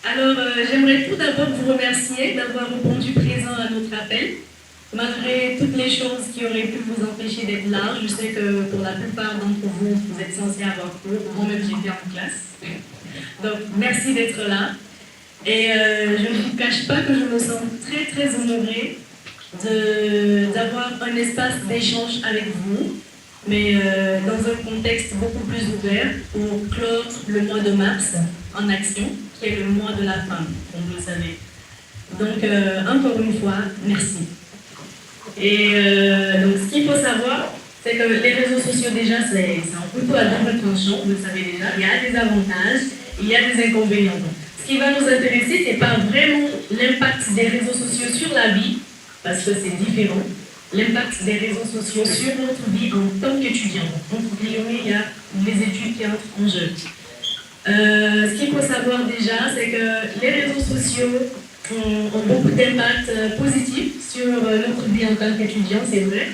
Alors, j'aimerais tout d'abord vous remercier d'avoir répondu présent à notre appel. Malgré toutes les choses qui auraient pu vous empêcher d'être là, je sais que pour la plupart d'entre vous, vous êtes censés avoir cours. Moi-même, j'étais en classe. Donc, merci d'être là. Et je ne vous cache pas que je me sens très, très honorée d'avoir un espace d'échange avec vous, mais dans un contexte beaucoup plus ouvert pour clore le mois de mars en action, qui est le mois de la femme, comme vous le savez. Donc, encore une fois, merci. Et donc, ce qu'il faut savoir, c'est que les réseaux sociaux, déjà, c'est un couteau à double tranchant, vous le savez déjà. Il y a des avantages, il y a des inconvénients. Ce qui va nous intéresser, ce n'est pas vraiment l'impact des réseaux sociaux sur la vie, parce que c'est différent. L'impact des réseaux sociaux sur notre vie en tant qu'étudiant. Entre guillemets, il y a les études qui entrent en jeu. Ce qu'il faut savoir déjà, c'est que les réseaux sociaux ont beaucoup d'impact positif sur notre vie en tant qu'étudiant, c'est vrai.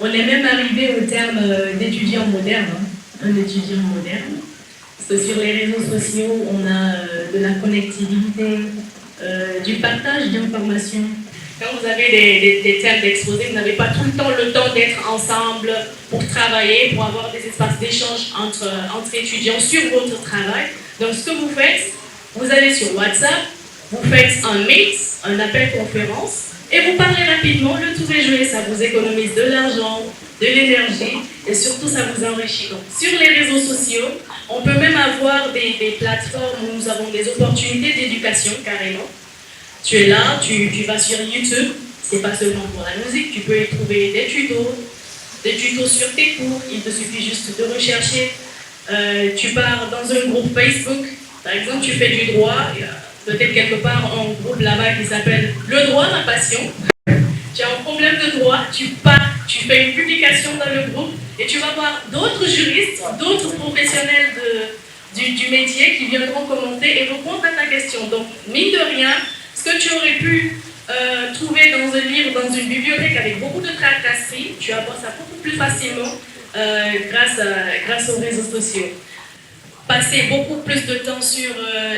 On est même arrivé au terme d'étudiant moderne, hein, un étudiant moderne. Parce que sur les réseaux sociaux, on a de la connectivité, du partage d'informations. Quand vous avez des thèmes d'exposé, vous n'avez pas tout le temps d'être ensemble pour travailler, pour avoir des espaces d'échange entre étudiants sur votre travail. Donc ce que vous faites, vous allez sur WhatsApp, vous faites un Meet, un appel conférence, et vous parlez rapidement, le tour est joué, ça vous économise de l'argent, de l'énergie, et surtout ça vous enrichit. Donc sur les réseaux sociaux, on peut même avoir des plateformes où nous avons des opportunités d'éducation carrément. Tu es là, tu vas sur YouTube, c'est pas seulement pour la musique, tu peux y trouver des tutos sur tes cours, il te suffit juste de rechercher. Tu pars dans un groupe Facebook, par exemple tu fais du droit, il y a peut-être quelque part un groupe là-bas qui s'appelle Le droit, ma passion. Tu as un problème de droit, tu pars, tu fais une publication dans le groupe et tu vas voir d'autres juristes, d'autres professionnels du métier qui viendront commenter et répondre à ta question. Donc, mine de rien, ce que tu aurais pu trouver dans un livre, dans une bibliothèque avec beaucoup de tracasseries, tu vas voir ça beaucoup plus facilement grâce aux réseaux sociaux. Passer beaucoup plus de temps sur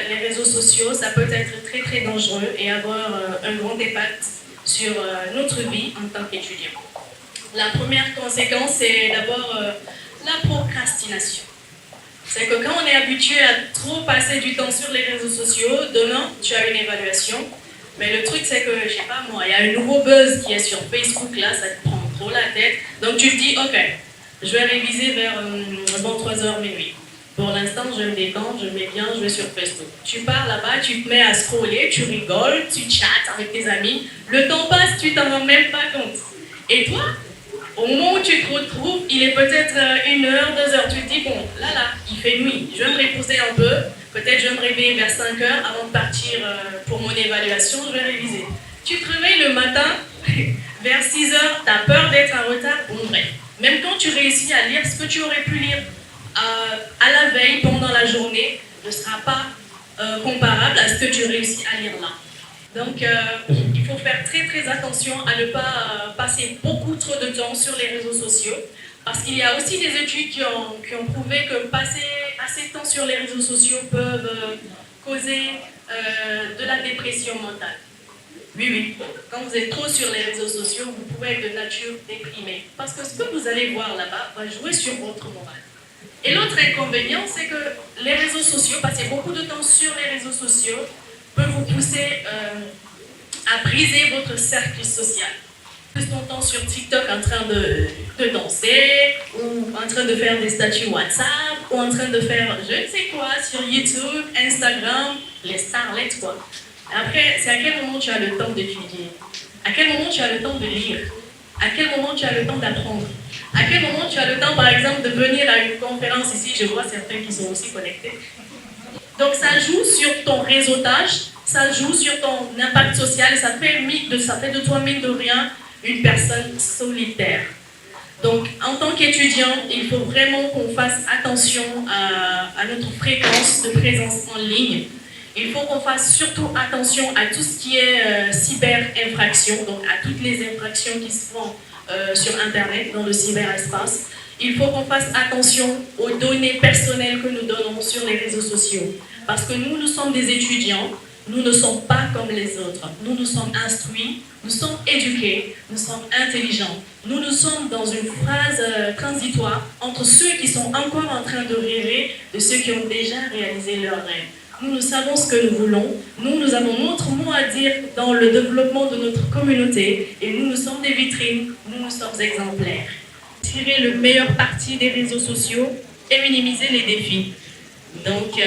les réseaux sociaux, ça peut être très très dangereux et avoir un grand impact sur notre vie en tant qu'étudiant. La première conséquence, c'est d'abord la procrastination. C'est que quand on est habitué à trop passer du temps sur les réseaux sociaux, demain, tu as une évaluation. Mais le truc, c'est que, je sais pas moi, il y a un nouveau buzz qui est sur Facebook, là, ça te prend trop la tête. Donc tu te dis, ok, je vais réviser vers 3h minuit. Pour l'instant, je me détends, je mets bien, je vais sur Facebook. Tu pars là-bas, tu te mets à scroller, tu rigoles, tu chattes avec tes amis. Le temps passe, tu t'en rends même pas compte. Et toi, au moment où tu te retrouves, il est peut-être 1h, 2h. Tu te dis, bon, là, il fait nuit. Je vais me reposer un peu. Peut-être je vais me réveiller vers 5h avant de partir pour mon évaluation. Je vais réviser. Tu te réveilles le matin, vers 6h, tu as peur d'être en retard. Bon, bref. Même quand tu réussis à lire ce que tu aurais pu lire à la veille, pendant la journée, ne sera pas comparable à ce que tu réussis à lire là. Donc, il faut faire très très attention à ne pas passer beaucoup trop de temps sur les réseaux sociaux, parce qu'il y a aussi des études qui ont prouvé que passer assez de temps sur les réseaux sociaux peuvent causer de la dépression mentale. Oui, quand vous êtes trop sur les réseaux sociaux, vous pouvez être de nature déprimée, parce que ce que vous allez voir là-bas va jouer sur votre morale. Et l'autre inconvénient, c'est que les réseaux sociaux, passer beaucoup de temps sur les réseaux sociaux, peut vous pousser à briser votre cercle social. Plus ton temps sur TikTok en train de danser, ou en train de faire des statuts WhatsApp, ou en train de faire je ne sais quoi sur YouTube, Instagram, les starlets quoi. Après, c'est à quel moment tu as le temps d'étudier? À quel moment tu as le temps de lire? À quel moment tu as le temps d'apprendre? À quel moment tu as le temps, par exemple, de venir à une conférence ici? Je vois certains qui sont aussi connectés. Donc ça joue sur ton réseautage, ça joue sur ton impact social, et ça fait de toi, mine de rien, une personne solitaire. Donc en tant qu'étudiant, il faut vraiment qu'on fasse attention à notre fréquence de présence en ligne. Il faut qu'on fasse surtout attention à tout ce qui est cyber-infraction, donc à toutes les infractions qui se font sur Internet, dans le cyberespace. Il faut qu'on fasse attention aux données personnelles que nous donnons sur les réseaux sociaux. Parce que nous sommes des étudiants, Nous ne sommes pas comme les autres. Nous sommes instruits, nous sommes éduqués, nous sommes intelligents. Nous sommes dans une phase transitoire entre ceux qui sont encore en train de rêver de ceux qui ont déjà réalisé leurs rêves. Nous savons ce que nous voulons. Nous avons notre mot à dire dans le développement de notre communauté. Et nous sommes des vitrines, nous sommes exemplaires. Tirer le meilleur parti des réseaux sociaux et minimiser les défis. Donc,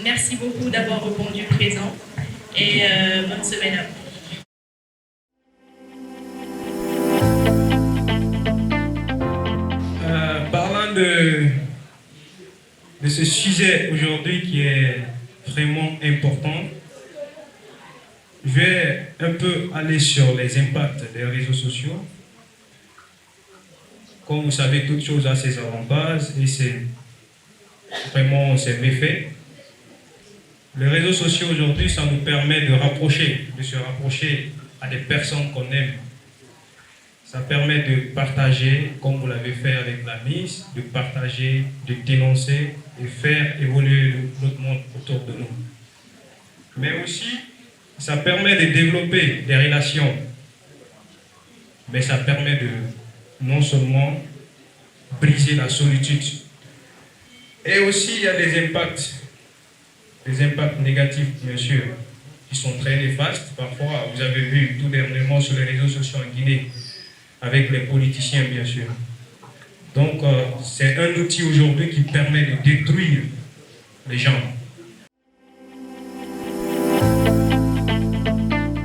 merci beaucoup d'avoir répondu présent et bonne semaine à vous. Parlant de ce sujet aujourd'hui qui est vraiment important, je vais un peu aller sur les impacts des réseaux sociaux. Comme vous savez, toute chose a ses avantages et c'est vraiment ses méfaits. Les réseaux sociaux aujourd'hui, ça nous permet de se rapprocher à des personnes qu'on aime. Ça permet de partager, comme vous l'avez fait avec la Miss, de partager, de dénoncer et faire évoluer notre monde autour de nous. Mais aussi, ça permet de développer des relations, mais ça permet de non seulement briser la solitude. Et aussi, il y a des impacts négatifs, bien sûr, qui sont très néfastes. Parfois, vous avez vu tout dernièrement sur les réseaux sociaux en Guinée, avec les politiciens, bien sûr. Donc, c'est un outil aujourd'hui qui permet de détruire les gens.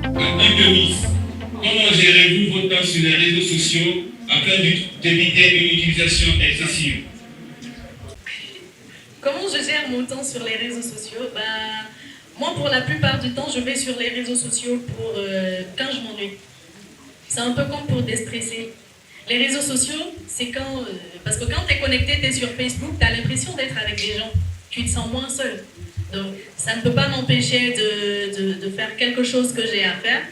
En tant que Miss, comment gérez-vous votre temps sur les réseaux sociaux afin d'éviter une utilisation excessive? Comment je gère mon temps sur les réseaux sociaux? Moi, pour la plupart du temps, je vais sur les réseaux sociaux pour quand je m'ennuie. C'est un peu comme pour déstresser. Les réseaux sociaux, c'est quand... parce que quand tu es connecté, tu es sur Facebook, tu as l'impression d'être avec des gens. Tu te sens moins seul. Donc, ça ne peut pas m'empêcher de faire quelque chose que j'ai à faire.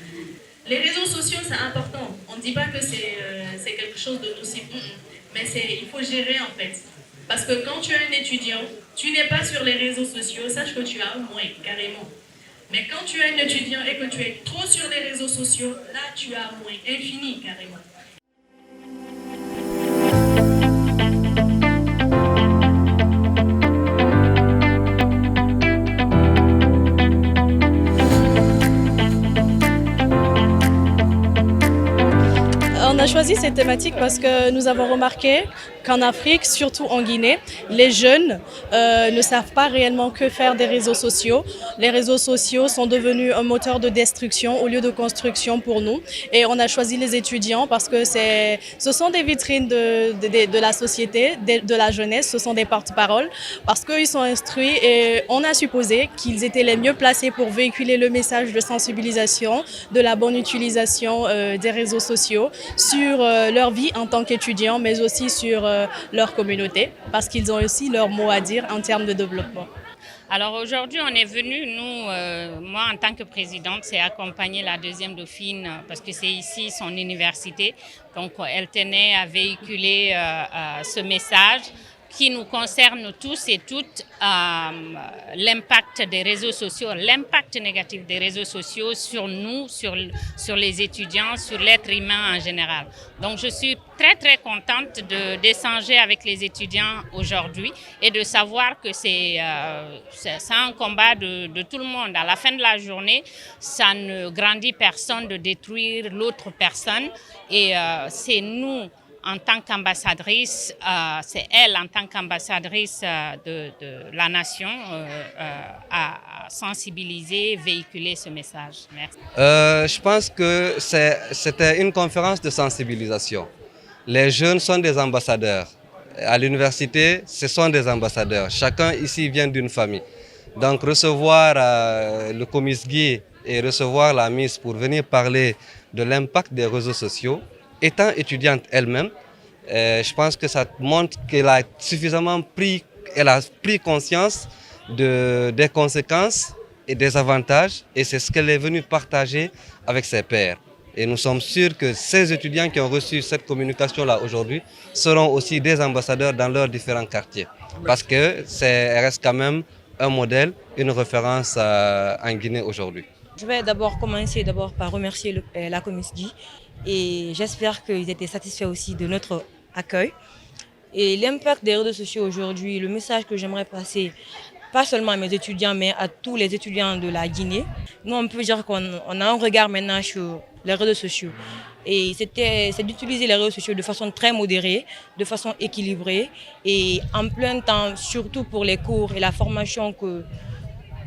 Les réseaux sociaux, c'est important. On ne dit pas que c'est quelque chose de nocif. Mais il faut gérer, en fait. Parce que quand tu es un étudiant, tu n'es pas sur les réseaux sociaux, sache que tu as moins, carrément. Mais quand tu es un étudiant et que tu es trop sur les réseaux sociaux, là tu as moins, infini carrément. On a choisi cette thématique parce que nous avons remarqué qu'en Afrique, surtout en Guinée, les jeunes ne savent pas réellement que faire des réseaux sociaux. Les réseaux sociaux sont devenus un moteur de destruction au lieu de construction pour nous. Et on a choisi les étudiants parce que ce sont des vitrines de la société, de la jeunesse, ce sont des porte-paroles parce qu'ils sont instruits et on a supposé qu'ils étaient les mieux placés pour véhiculer le message de sensibilisation, de la bonne utilisation des réseaux sociaux sur leur vie en tant qu'étudiants, mais aussi sur leur communauté, parce qu'ils ont aussi leur mot à dire en termes de développement. Alors aujourd'hui, on est venu, moi en tant que présidente, c'est accompagner la deuxième dauphine parce que c'est ici son université. Donc elle tenait à véhiculer ce message qui nous concerne tous et toutes, l'impact des réseaux sociaux, l'impact négatif des réseaux sociaux sur nous, sur les étudiants, sur l'être humain en général. Donc je suis très contente d'échanger avec les étudiants aujourd'hui et de savoir que c'est un combat de tout le monde. À la fin de la journée, ça ne grandit personne de détruire l'autre personne et c'est nous, en tant qu'ambassadrice, c'est elle en tant qu'ambassadrice de la nation à sensibiliser, véhiculer ce message. Merci. Je pense que c'était une conférence de sensibilisation. Les jeunes sont des ambassadeurs. À l'université, ce sont des ambassadeurs. Chacun ici vient d'une famille. Donc recevoir le commis Guy et recevoir la Miss pour venir parler de l'impact des réseaux sociaux, étant étudiante elle-même, je pense que ça montre qu'elle a suffisamment pris conscience des conséquences et des avantages, et c'est ce qu'elle est venue partager avec ses pairs. Et nous sommes sûrs que ces étudiants qui ont reçu cette communication-là aujourd'hui seront aussi des ambassadeurs dans leurs différents quartiers. Parce qu'elle reste quand même un modèle, une référence en Guinée aujourd'hui. Je vais d'abord commencer par remercier la Comisdi et j'espère qu'ils étaient satisfaits aussi de notre accueil. Et l'impact des réseaux sociaux aujourd'hui, le message que j'aimerais passer, pas seulement à mes étudiants, mais à tous les étudiants de la Guinée. Nous, on peut dire qu'on a un regard maintenant sur les réseaux sociaux. Et c'est d'utiliser les réseaux sociaux de façon très modérée, de façon équilibrée et en plein temps, surtout pour les cours et la formation que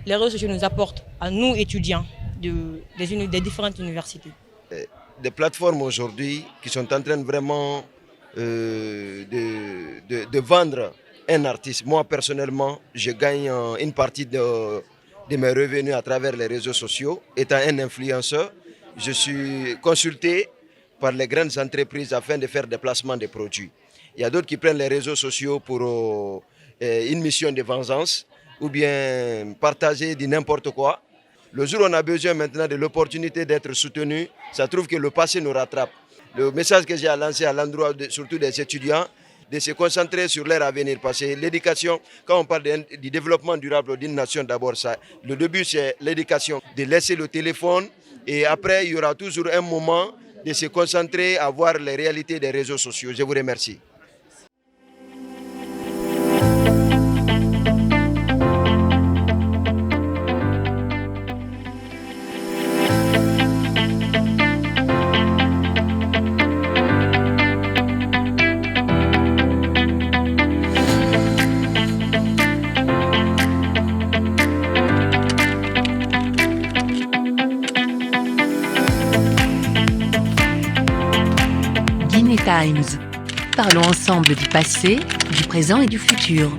les réseaux sociaux nous apportent à nous étudiants des différentes universités. Des plateformes aujourd'hui qui sont en train vraiment de vendre un artiste. Moi personnellement, je gagne une partie de mes revenus à travers les réseaux sociaux. Étant un influenceur, je suis consulté par les grandes entreprises afin de faire des placements de produits. Il y a d'autres qui prennent les réseaux sociaux pour une mission de vengeance ou bien partager du n'importe quoi. Le jour où on a besoin maintenant de l'opportunité d'être soutenu, ça trouve que le passé nous rattrape. Le message que j'ai à lancer à l'endroit surtout des étudiants, de se concentrer sur leur avenir. Parce que l'éducation, quand on parle du développement durable d'une nation, d'abord, le début c'est l'éducation. De laisser le téléphone et après il y aura toujours un moment de se concentrer à voir les réalités des réseaux sociaux. Je vous remercie. Guinée Times. Parlons ensemble du passé, du présent et du futur.